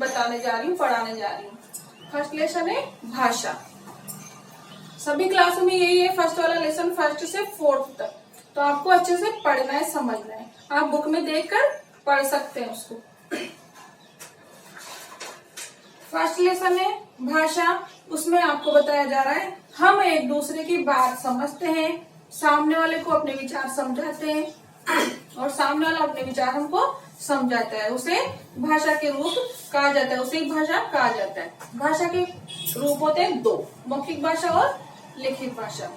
बताने जा रही हूँ, पढ़ाने जा रही हूँ। फर्स्ट लेसन है भाषा। सभी क्लासों में यही है, फर्स्ट वाला लेसन 1 से 4 तक। तो आपको अच्छे से पढ़ना है, समझना है। आप बुक में देखकर पढ़ सकते हैं उसको। फर्स्ट लेसन है भाषा। उसमें आपको बताया जा रहा है हम एक दूसरे की बात समझते हैं, सामने वाले को अपने विचार समझाते हैं और सामने वाला अपने विचार हमको समझाता है। उसे भाषा के रूप कहा जाता है, उसे भाषा कहा जाता है। भाषा के रूप होते हैं 2, मौखिक भाषा और लिखित भाषा।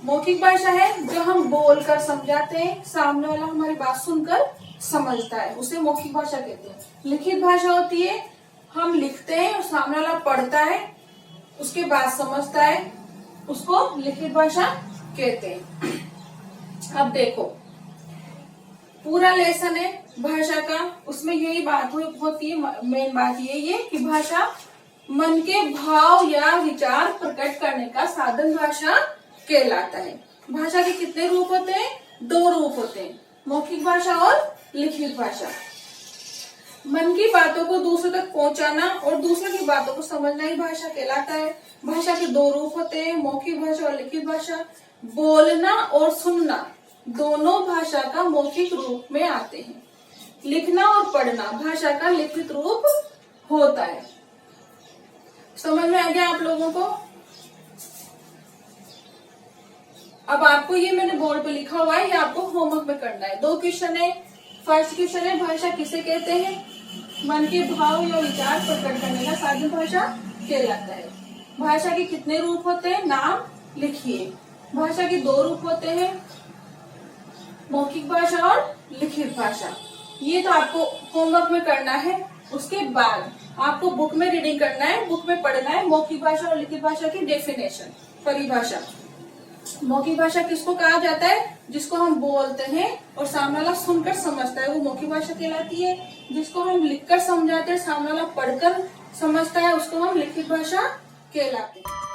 मौखिक भाषा है जो हम बोलकर समझाते हैं, सामने वाला हमारी बात सुनकर समझता है, उसे मौखिक भाषा कहते हैं। लिखित भाषा होती है हम लिखते हैं और सामने वाला पढ़ता है, उसके बाद समझता है, उसको लिखित भाषा कहते हैं। अब देखो पूरा लेसन है भाषा का, उसमें यही बात होती है, मेन बात यही है कि भाषा मन के भाव या विचार प्रकट करने का साधन भाषा कहलाता है। भाषा के कितने रूप होते हैं? 2 रूप होते हैं, मौखिक भाषा और लिखित भाषा। मन की बातों को दूसरों तक पहुंचाना और दूसरों की बातों को समझना ही भाषा कहलाता है। भाषा के 2 रूप होते हैं, मौखिक भाषा और लिखित भाषा। बोलना और सुनना दोनों भाषा का मौखिक रूप में आते हैं। लिखना और पढ़ना भाषा का लिखित रूप होता है। समझ में आ गया आप लोगों को? अब आपको ये मैंने बोर्ड पे लिखा हुआ है, ये आपको होमवर्क में करना है। 2 क्वेश्चन है। फर्स्ट क्वेश्चन है भाषा किसे कहते हैं? मन के भाव या विचार प्रकट करने का साधन भाषा कहलाता है। भाषा के कितने रूप होते हैं? नाम लिखिए। भाषा के 2 रूप होते हैं, मौखिक भाषा और लिखित भाषा। ये तो आपको होमवर्क में करना है। उसके बाद आपको बुक में रीडिंग करना है, बुक में पढ़ना है मौखिक भाषा और लिखित भाषा की डेफिनेशन, परिभाषा। मौखिक भाषा किसको कहा जाता है? जिसको हम बोलते हैं और सामने वाला सुनकर समझता है, वो मौखिक भाषा कहलाती है। जिसको हम लिखकर समझाते हैं, सामने वाला पढ़कर समझता है, उसको हम लिखित भाषा कहलाते हैं।